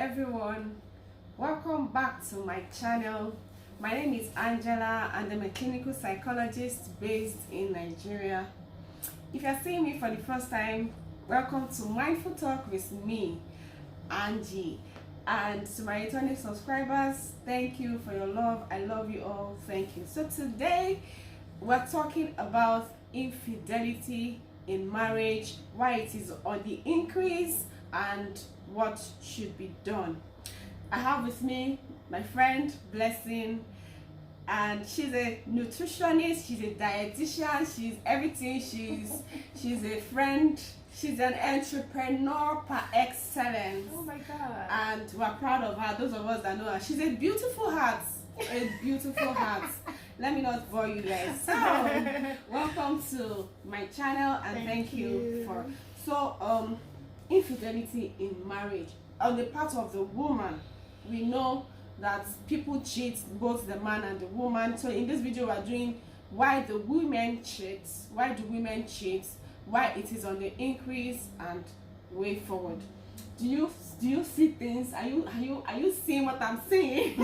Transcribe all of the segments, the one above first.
everyone, welcome back to my channel. My name is Angela and I'm a clinical psychologist based in Nigeria. If you're seeing me for the first time, welcome to Mindful Talk with me, Angie. And to my returning subscribers, thank you for your love. I love you all. Thank you. So today we're talking about infidelity in marriage, why it is on the increase and what should be done. I have with me my friend Blessing, and she's a nutritionist, she's a dietitian, she's everything. She's a friend, she's an entrepreneur par excellence. Oh my God. And we're proud of her. Those of us that know her, she's a beautiful heart. A beautiful heart. Let me not bore you guys. So welcome to my channel and thank you for infidelity in marriage. On the part of the woman, we know that people cheat, both the man and the woman. So in this video we're doing why the women cheat, why do women cheat, why it is on the increase, and way forward. Do you see things? Are you seeing what I'm seeing?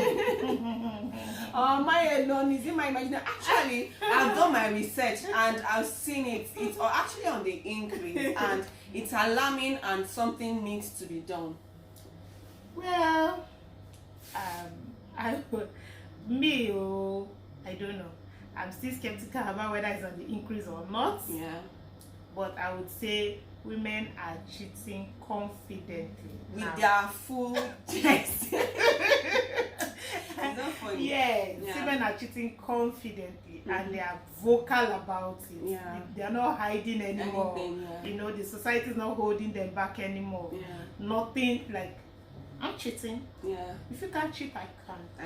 Am I alone? Is it my imagination? Actually, I've done my research and I've seen it. It's actually on the increase and it's alarming and something needs to be done. Well, I don't know. I'm still skeptical about whether it's on the increase or not. Yeah. But I would say women are cheating confidently with their full chest. Yes, women are cheating confidently and they are vocal about it. Yeah. They are not hiding anymore. You know, the society is not holding them back anymore. Nothing like, I'm cheating. Yeah. If you can't cheat, I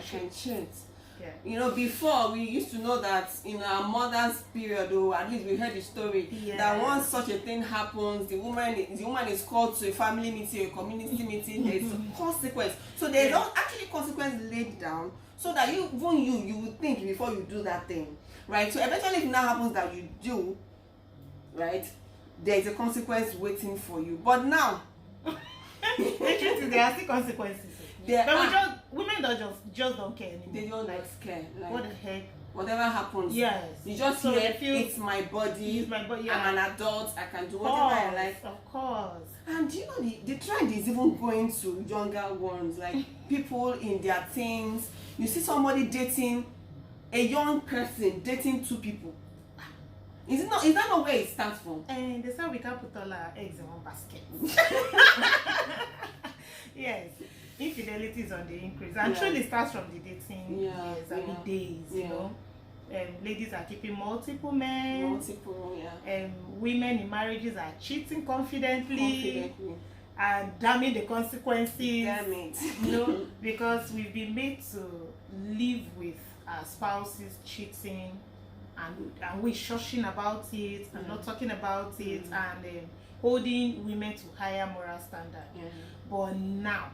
can cheat. Yeah. You know, before we used to know that in our mother's period, or at least we heard the story, that once such a thing happens, the woman is called to a family meeting, a community meeting. There is a consequence. So there is not actually consequence laid down, so that you would think before you do that thing, right? So eventually, if it now happens that you do, right, there is a consequence waiting for you. But now, there are still consequences. Women just don't care anymore. They don't care. Like, what the heck? Whatever happens, yes. You just hear it's my body. It's my body. I'm an adult. I can do whatever I like. Of course. And you know the trend is even going to younger ones, like people in their teens. You see somebody dating a young person dating two people. Is that not where it starts from? And they say we can't put all our eggs in one basket. Yes. Infidelity is on the increase, and truly starts from the dating years and the days. You know, ladies are keeping multiple men. Women in marriages are cheating confidently. And damning the consequences. Damn it. You know, because we've been made to live with our spouses cheating, and we're shushing about it and not talking about it, and holding women to higher moral standard. But now,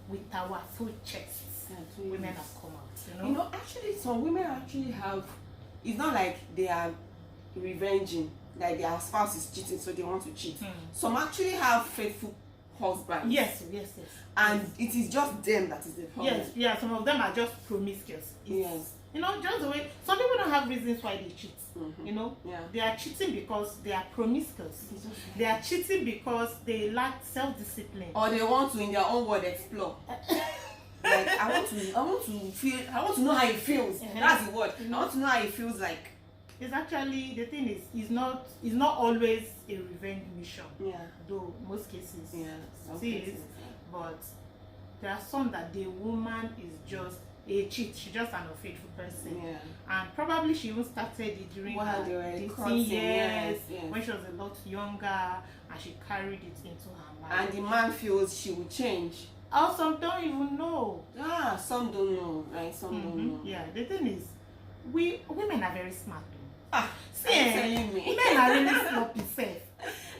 with our full chests, women have come out. You know, actually, some women actually have. It's not like they are revenging, like their spouse is cheating, so they want to cheat. Some actually have faithful husbands. Yes. And it is just them that is the problem. Yes, some of them are just promiscuous. You know, just the way some people don't have reasons why they cheat. You know, they are cheating because they are promiscuous. They are cheating because they lack self-discipline, or they want to, in their own word, explore. Like I want to know how it feels. That's the word. I want to know how it feels like. It's actually, the thing is, it's not always a revenge mission. Though most cases it is, but there are some that the woman is just a cheat. She's just an unfaithful person. And probably she even started it during her dating years, when she was a lot younger, and she carried it into her marriage. And the man feels she will change. Or some don't even know. Some don't know, right? Some don't know. Yeah, the thing is, women are very smart. Men are really sloppy.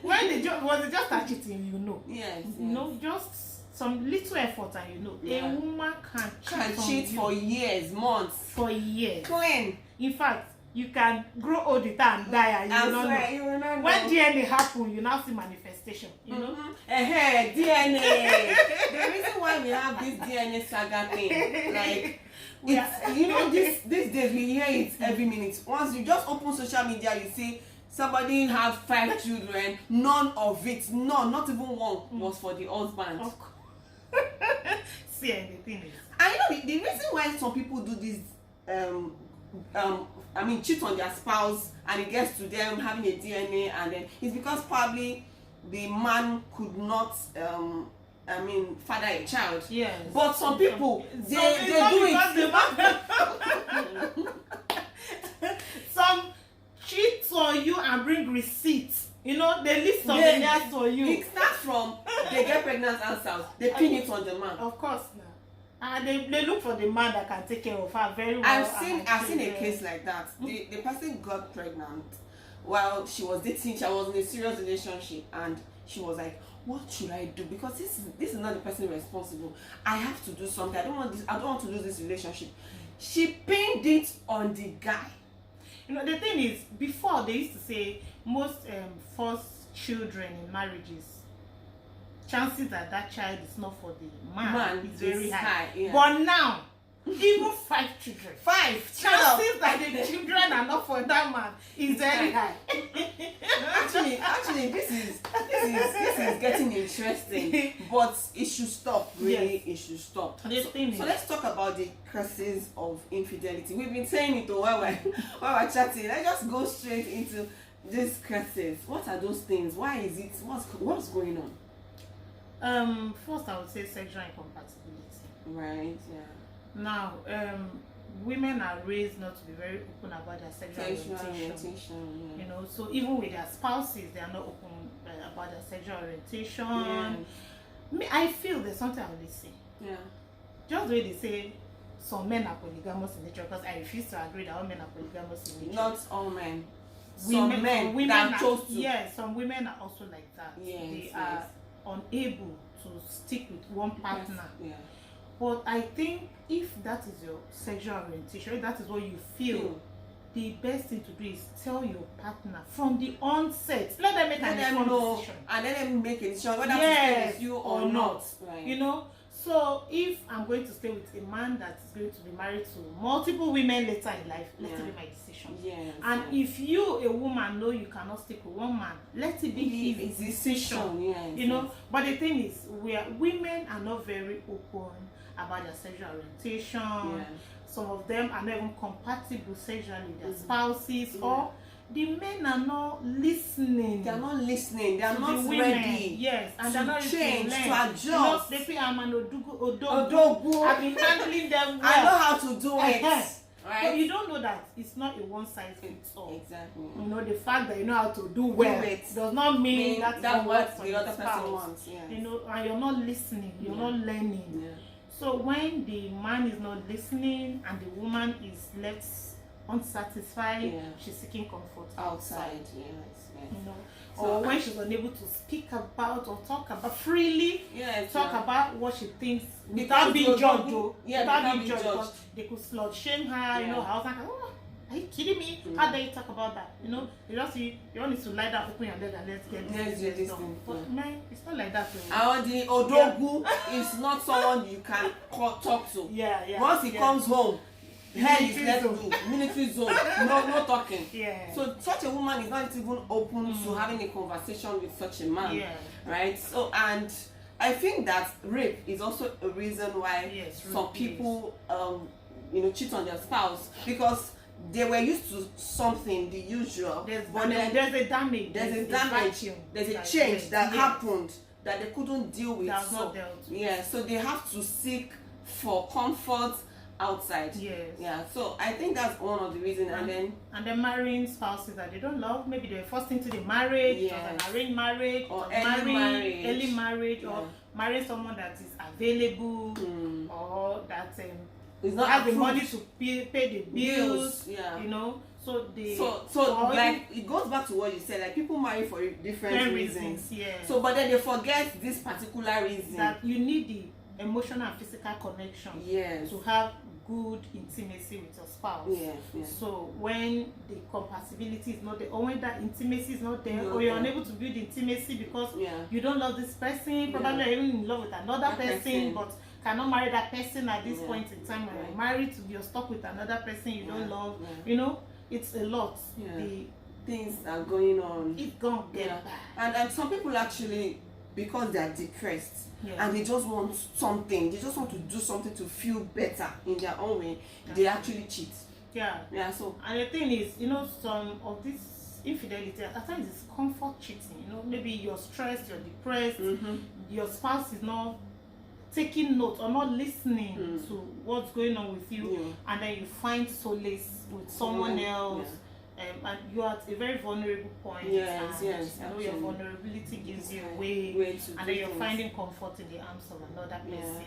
When they just start cheating, you know. You know, just some little effort, and you know, a woman can cheat for years, months, for years. Clean. In fact, you can grow old with her and die, and you will not know. When DNA happen, you now see manifestation. You know. DNA. The reason why have this DNA saga thing. Like, it's, you know, these days we hear it every minute. Once you just open social media, you see somebody have 5 children, none of it, not even one was for the husband. See, and the thing is, and you know the reason why some people do this cheat on their spouse and it gets to them having a DNA, and then it's because probably the man could not father a child. yes. But some people they do it. Some cheat on you and bring receipts. You know, they list something else for you. It starts from they get pregnant and they pin it on the man. Of course, now. And they look for the man that can take care of her very well. I've seen a case like that. The person got pregnant while she was dating. She was in a serious relationship, and she was like, what should I do? Because this is not the person responsible. I have to do something. I don't want to lose this relationship. She pinned it on the guy. You know, the thing is, before they used to say most first children in marriages, chances that child is not for the man is very high. Yeah. But now, even 5 children, 5 chances that the children are not for that man is very high. actually, this is getting interesting, but it should stop. Really, yes. It should stop. So let's talk about the curses of infidelity. We've been saying it while we're chatting. Let's just go straight into these curses. What are those things? Why is it? What's going on? First I would say sexual incompatibility. Right. Yeah. Now, women are raised not to be very open about their sexual orientation. Yeah. You know, so even with their spouses, they are not open about their sexual orientation. Yeah. I feel there's something I always say. Yeah. Just the way they say some men are polygamous in nature, because I refuse to agree that all men are polygamous in nature. Not all men. Some women that chose to. Yes, some women are also like that. Yes, they are unable to stick with one partner. Yes. Yeah. But I think if that is your sexual orientation, if that is what you feel, the best thing to do is tell your partner from the onset. Let them make an informed decision. And let them make a decision whether to stay with you or not. Right. You know, so if I'm going to stay with a man that is going to be married to multiple women later in life, let it be my decision. Yes, and if you, a woman, know you cannot stick with one man, let it be his decision. Yes, you know, but the thing is, women are not very open about their sexual orientation. Yeah. Some of them are not even compatible sexually with their spouses, or the men are not listening. They are not listening. They are not ready. Yes, and they're not change, to adjust. You know, they say I'm an odogu. I've been handling them well. I know how to do it. Right? But you don't know that it's not a one size fits all. Exactly. You know, the fact that you know how to do well does not mean that's what the other person wants. Yes. You know, and you're not listening. You're not learning. Yeah. So when the man is not listening and the woman is left unsatisfied, she's seeking comfort outside. Yes. You know, or when she's unable to speak about or talk about freely, about what she thinks without being judged. Without being judged, because they could slut shame her. You know, I was like, oh, are you kidding me? How dare you talk about that? You know, you just you only need to lie down, open your leg, and let's get this done. But man, it's not like that. And the odogu is not someone you can talk to. Once he comes home, head is let go, military zone, no talking. So such a woman is not even open to having a conversation with such a man, right? So, and I think that rape is also a reason why some people cheat on their spouse, because they were used to something, the usual. There's a damage. There's a change that happened that they couldn't deal with. That's not dealt with. Yeah, so they have to seek for comfort outside. So I think that's one of the reasons. And then marrying spouses that they don't love, maybe they were forced into the marriage, or an arranged marriage, or early marriage, or marrying someone that is available, or that has the money to pay the bills. You know, so like it goes back to what you said, like people marry for different reasons. So but then they forget this particular reason, that you need the emotional and physical connection to have good intimacy with your spouse. So when the compatibility is not there, or when that intimacy is not there, or you're unable to build intimacy because you don't love this person, probably you're even in love with another person, but cannot marry that person at this point in time, or you're married to, you're stuck with another person you don't love. You know, it's a lot. The things are going on. It's gonna get bad. And some people actually, because they are depressed and they just want something, they just want to do something to feel better in their own way, they actually cheat. So and the thing is, you know, some of this infidelity at times is comfort cheating. You know, maybe you're stressed, you're depressed, your spouse is not taking note or not listening to what's going on with you, and then you find solace with someone else. And you're at a very vulnerable point. You know, your vulnerability gives you a way and then you're finding comfort in the arms of another person.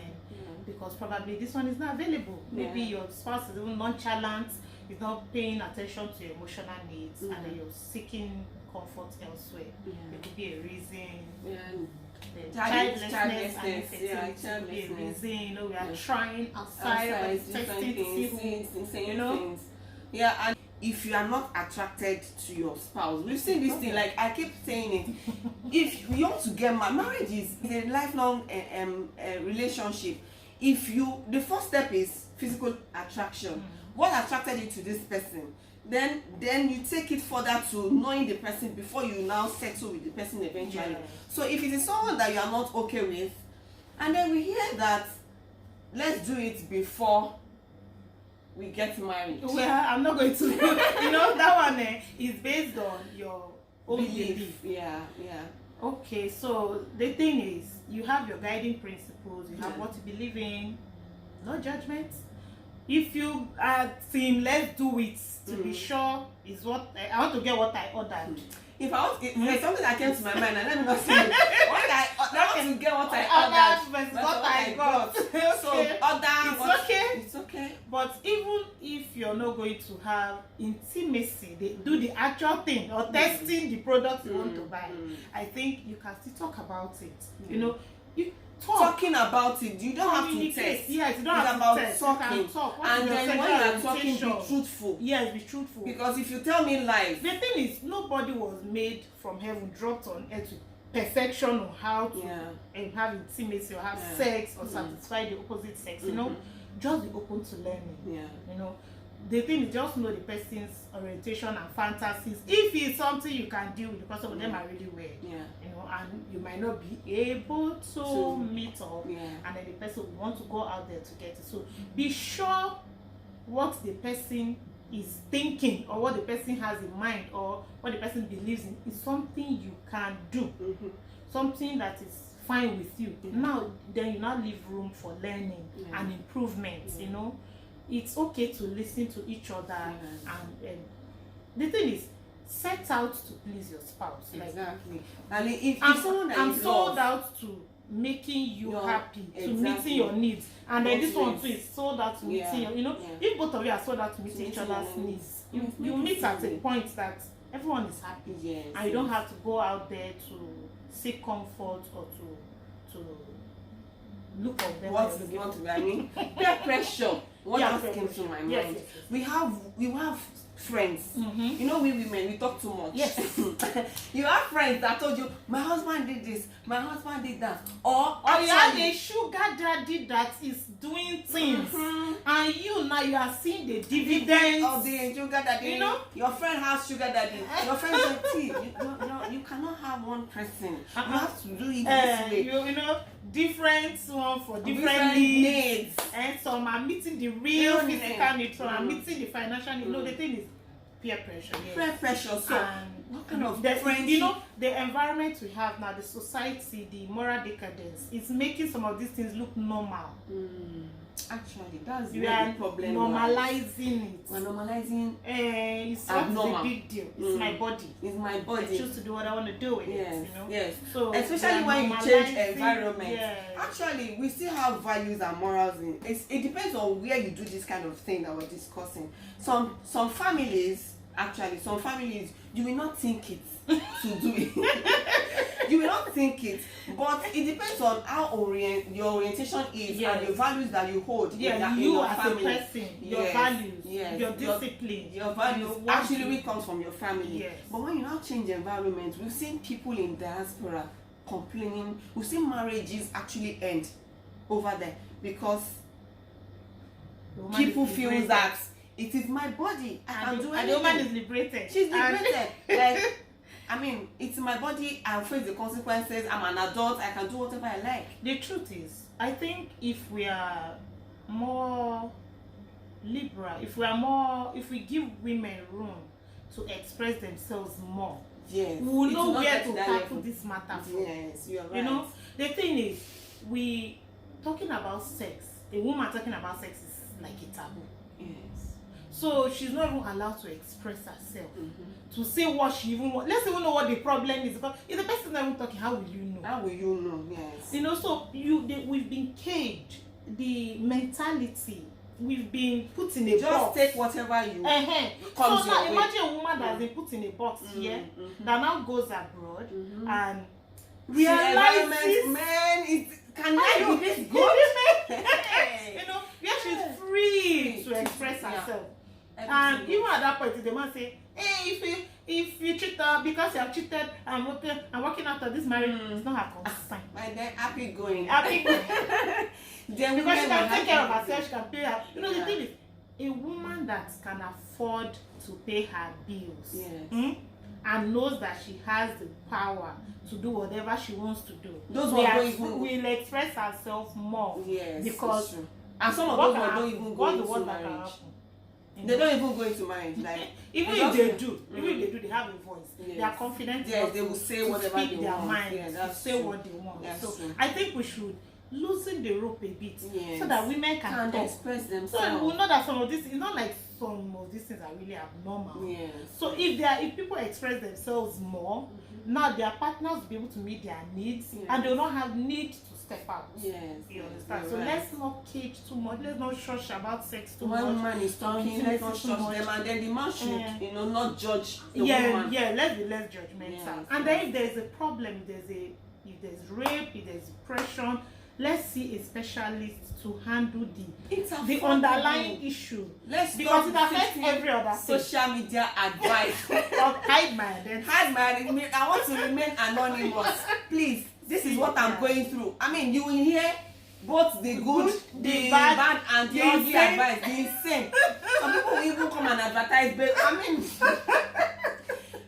Because probably this one is not available. Maybe your spouse is even nonchalant, is not paying attention to your emotional needs, and then you're seeking comfort elsewhere. It could be a reason. Childlessness and infertility could be a reason. You know, we are trying outside testing to see who, and if you are not attracted to your spouse, we've seen this thing, like I keep saying it, if you want to get married, marriage is a lifelong relationship. If you, the first step is physical attraction. What attracted you to this person? Then you take it further to knowing the person before you now settle with the person eventually. So if it is someone that you are not okay with, and then we hear that, let's do it before we get married. Well, I'm not going to. You know, that one is based on your own belief. Okay, so the thing is, you have your guiding principles, you have what you believe in, no judgment. If you are saying let's do it to be sure is what I want to get what I ordered. If I want, there's something that came to my mind, and let me not say it. I want to get what I ordered versus what I got. So order, it's okay. But even if you're not going to have intimacy, they do the actual thing or testing the product you want to buy, I think you can still talk about it. You know, you talking about it, you don't have to test. Yes, you don't have to test. Talking. You can talk. And then when you are talking, be truthful. Yes, be truthful. Because if you tell me lies, the thing is, nobody was made from heaven, dropped on earth with perfection on how to have intimacy or have sex or satisfy the opposite sex. You know, just be open to learning. You know, the thing is, just know the person's orientation and fantasies. If it's something you can deal with, because some of them are really weird. You know, and you might not be able to meet up, and then the person will want to go out there to get it. So be sure what the person is thinking or what the person has in mind or what the person believes in is something you can do, something that is fine with you. Now then you now leave room for learning and improvement. You know, it's okay to listen to each other, and the thing is, set out to please your spouse. Exactly. And if someone that I'm sold out to making you happy, to meeting your needs, and then this one too is sold out to meeting your, you know, if both of you are sold out to meeting each other's needs, you meet at a point that everyone is happy, and you don't have to go out there to seek comfort or to look for them. What I mean, peer pressure. What just came to my mind? We have friends. You know, we women, we talk too much. You have friends that told you, my husband did this, my husband did that, or you have a sugar daddy that is doing things, and you are seeing the dividends of the sugar daddy. You know, your friend has sugar daddy. Your friend said, see, you cannot have one person. You have to do it this way. You know, different one for different needs, and some are meeting the real physical needs, some are meeting the financial needs. No, the thing is peer pressure. Peer pressure. So what kind of friends? You know, the environment we have now, the society, the moral decadence is making some of these things look normal. Actually, that's the problem. Normalizing it. We're normalizing. It's not a big deal. It's my body. It's my body. I choose to do what I want to do with it. You know? Yes. So especially when you change environment. Actually, we still have values and morals in it. It depends on where you do this kind of thing that we're discussing. Some families, you will not think it to do it. You will not think it, but it depends on how your orientation is and the values that you hold. You as family. A person, your values, your discipline, your values actually comes from your family. But when you now change environment, we've seen people in diaspora complaining. We've seen marriages actually end over there, because people feel that it is my body, I can do anything. And the woman is liberated. She's liberated. Like, I mean, it's my body, I'll face the consequences, I'm an adult, I can do whatever I like. The truth is, I think if we are more liberal, if we give women room to express themselves more, yes, we will know where to tackle this matter from. Yes, you are right. You know, the thing is, we talking about sex, a woman talking about sex is like a taboo. Yes. So she's not even allowed to express herself, to say what she even wants. Let's even know what the problem is, because if the person is not even talking, how will you know? How will you know? Yes. You know, so we've been caged. The mentality, we've been put in a box. Just take whatever you comes so now imagine a woman that has been put in a box here, that now goes abroad and realizes, man, can I be this good? You know, where she's free to express herself. And even at that point, the man say, hey, if you cheat her because you have cheated, I'm working out of this marriage, it's not her concern. And then happy going. Then because she can take care of herself, she can pay her. You know, the thing is, a woman that can afford to pay her bills, and knows that she has the power to do whatever she wants to do, will express herself more. Yes, because and some of those don't even go into marriage. They don't even go into marriage. Like even if they do, they have a voice. Yes. They are confident. Yes, they will say whatever they want. Mind, to say what they want. So I think we should loosen the rope a bit, so that women can express themselves. So we know that some of this, it's not like some of these things are really abnormal. Yes. So if people express themselves more, now their partners will be able to meet their needs, and they will not have need to step out. Yes. You understand? So let's not cage too much. Let's not shush about sex too much. One man is talking, let's not shush them, and then the man should, not judge the woman. Yeah, let's be less judgmental. And then if there's a problem, if there's rape, if there's depression, let's see a specialist to handle the underlying issue. Because it affects every other thing. Social media advice. Hide my identity. I want to remain anonymous. Please, this is what I'm going through. I mean, you will hear both the good, the bad, and the ugly advice. The insane. Some people will even come and advertise, but I mean,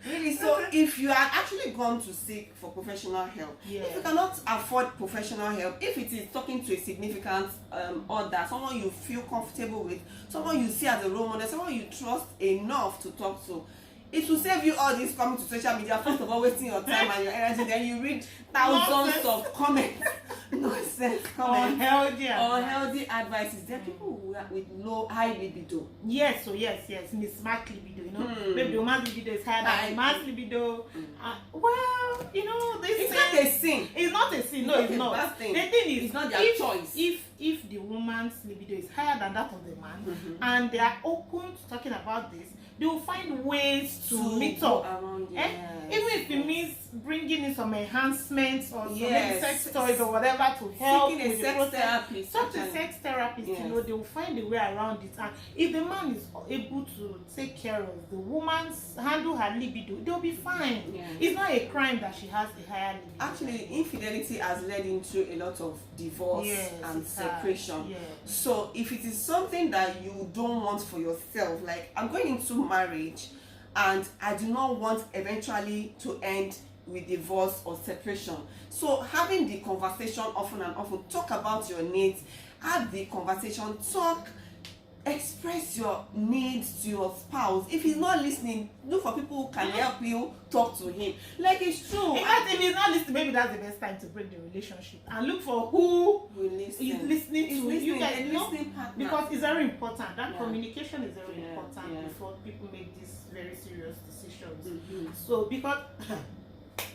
really. So if you are actually gone to seek for professional help, if you cannot afford professional help, if it is talking to a significant other, someone you feel comfortable with, someone you see as a role model, someone you trust enough to talk to, it will save you all this coming to social media. First of all, wasting your time and your energy, then you read thousands of comments. Nonsense comments. Unhealthy advices. There are people with high libido. Yes, smart libido, you know. Maybe the woman's libido is higher than the man's libido. Well, you know, it's not a sin. It's not a sin. No, it's not. The thing is, it's not their choice. If the woman's libido is higher than that of the man, and they are open to talking about this, they will find ways to meet up. Even if it means bringing in some enhancements or some sex toys or whatever to help with the process. Such a sex therapist, you know, they will find a way around it. And if the man is able to take care of the woman's, handle her libido, they'll be fine. It's not a crime that she has a higher libido. Actually, infidelity has led into a lot of divorce and separation. So if it is something that you don't want for yourself, like I'm going into marriage and I do not want eventually to end with divorce or separation, so having the conversation often and often, talk about your needs, have the conversation, express your needs to your spouse. If he's not listening, look for people who can help you talk to him. Like, it's true. In fact, if he's not listening, maybe that's the best time to break the relationship and look for who is listening to you guys, listening partner. Because it's very important. That communication is very important before people make these very serious decisions. So because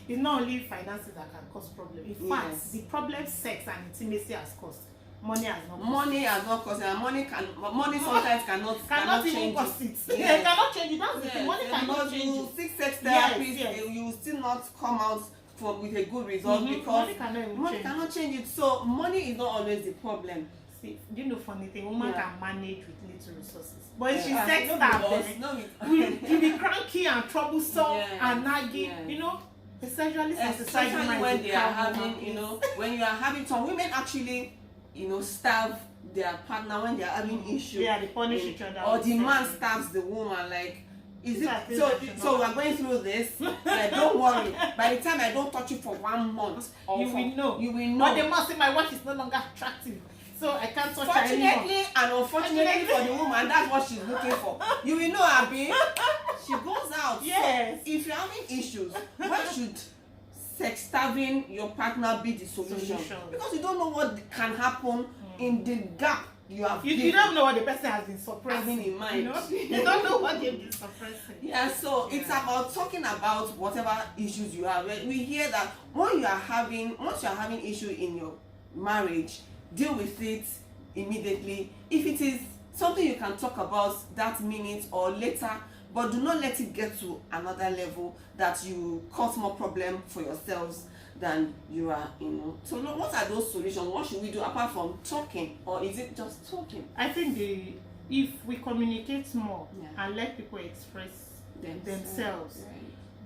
it's not only finances that can cause problems. In fact, the problem sex and intimacy has caused. Money has not caused it. And money sometimes cannot even cause it. It cannot change it. That's the thing. Money cannot change it. You seek sex therapist, you will still not come out with a good result because money cannot change it. So money is not always the problem. See, do you know funny thing? Woman can manage with little resources, but if she's sex starved, she'll be cranky and troublesome and nagging. You know, especially when they are having, when you are having some women actually starve their partner when they are having issues. Yeah, they punish each other. Or the man stabs the woman, like, is it so we are going through this? Like, don't worry. By the time I don't touch you for 1 month, you will know. But the man say my wife is no longer attractive, so I can't touch her anymore. Fortunately and unfortunately for the woman, that's what she's looking for. You will know, Abby. She goes out. Yes. So if you're having issues, why should sex starving your partner be the solution? Because you don't know what can happen in the gap you have. You don't know what the person has been suppressing in mind. You don't know what they've been suppressing. Yeah, so it's about talking about whatever issues you have. We hear that once you are having issue in your marriage, deal with it immediately. If it is something you can talk about that minute or later, but do not let it get to another level that you cause more problem for yourselves than you are, So what are those solutions? What should we do apart from talking, or is it just talking? I think if we communicate more and let people express themselves,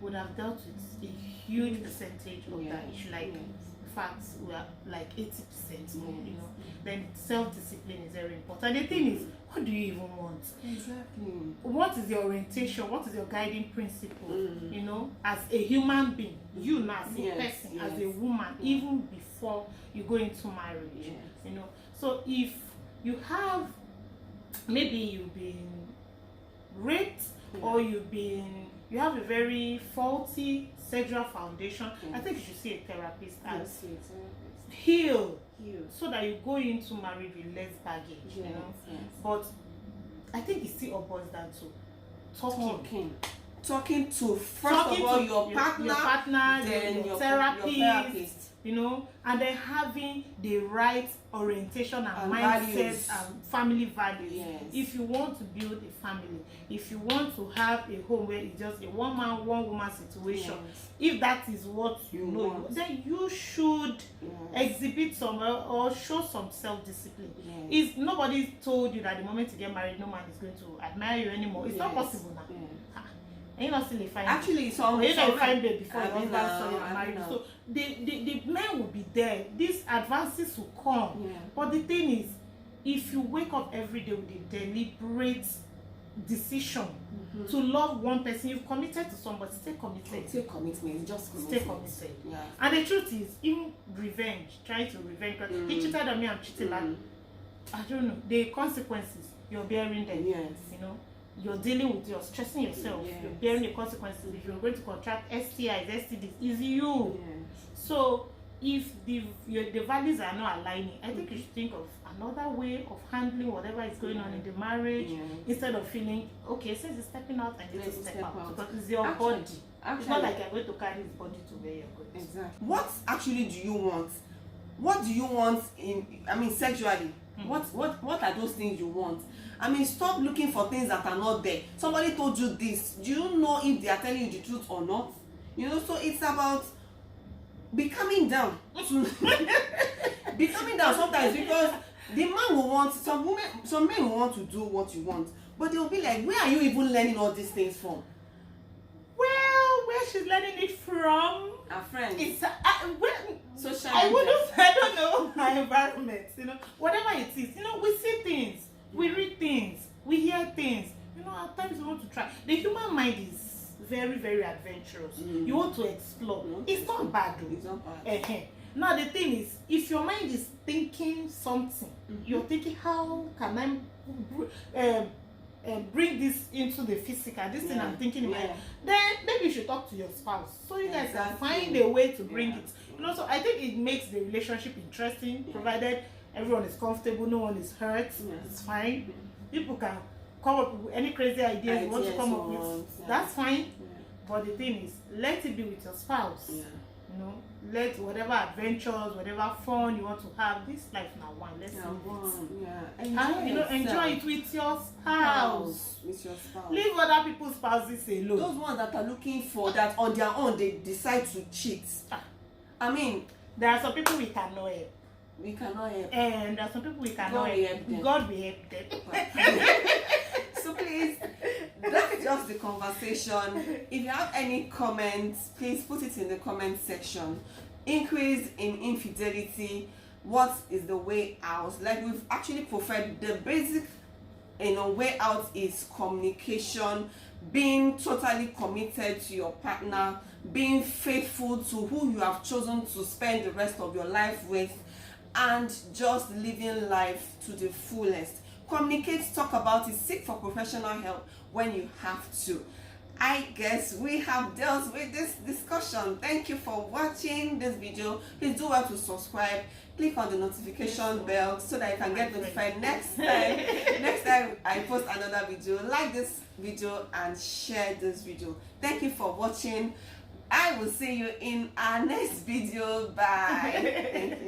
would have dealt with a huge percentage of that issue. Like, in fact, we are like 80% more, Then self-discipline is very important. The thing is, what do you even want? Exactly. What is your orientation? What is your guiding principle? As a human being, you now as a person, as a woman, even before you go into marriage. So if you have, maybe you've been raped or you have a very faulty sexual foundation, I think you should see a therapist and heal so that you go into marriage with less baggage. But I think it still boils down to talking to first of all your partner, then your therapist, and then having the right orientation and mindset values. And family values. Yes. If you want to build a family, if you want to have a home where it's just a one man, one woman situation, if that is what you know, then you should exhibit some or show some self-discipline. If nobody told you that the moment you get married, no man is going to admire you anymore, it's not possible now. And you're not still a fine actually, so you're not a fine babe before your husband saw you married. So the men will be there. These advances will come. But the thing is, if you wake up every day with a deliberate decision to love one person, you've committed to somebody, stay committed. Stay committed, just committed. Stay committed. And the truth is, in revenge, trying to revenge, he cheated on me, I'm cheating back. I don't know. The consequences, you're bearing them. You're dealing with, you're stressing yourself, you're bearing the consequences. If you're going to contract STIs, STDs, it's you. So if the values are not aligning, I think you should think of another way of handling whatever is going on in the marriage, instead of feeling, okay, since he's stepping out, I need to step out. Because it's your body. It's not like you're going to carry his body to where you're going. Exactly. What actually do you want? What do you want sexually? What are those things you want? Stop looking for things that are not there. Somebody told you this. Do you know if they are telling you the truth or not? So it's about becoming down. Becoming down sometimes, because the man will want, some men will want to do what you want, but they will be like, where are you even learning all these things from? Well, where she's learning it from? Her friends. It's social. I don't know my environment. Whatever it is, we see things, we read things, we hear things. At times we want to try. The human mind is very, very adventurous. You want to explore. It's not bad though. It's not bad. Now the thing is, if your mind is thinking something, you're thinking, how can I bring this into the physical, this thing I'm thinking in my head, then maybe you should talk to your spouse so you guys can find a way to bring it. So I think it makes the relationship interesting, provided everyone is comfortable, no one is hurt. It's fine. People can come up with any crazy ideas you want to come up with. That's fine. But the thing is, let it be with your spouse. Let whatever adventures, whatever fun you want to have, this life now one. Let's enjoy it with your spouse. Leave other people's spouses alone. Those ones that are looking for that on their own, they decide to cheat. There are some people we cannot help. We cannot help. And there are some people we cannot help. God will help them. So please, that's just the conversation. If you have any comments, please put it in the comment section. Increase in infidelity. what is the way out. Like we've actually preferred the basic way out is communication, being totally committed to your partner, being faithful to who you have chosen to spend the rest of your life with, and just living life to the fullest. Communicate, talk about it, seek for professional help when you have to. I guess we have dealt with this discussion. Thank you for watching this video. Please do well to subscribe, click on the notification bell so that you can get notified next time I post another video. Like this video and share this video. Thank you for watching. I will see you in our next video. Bye. Thank you.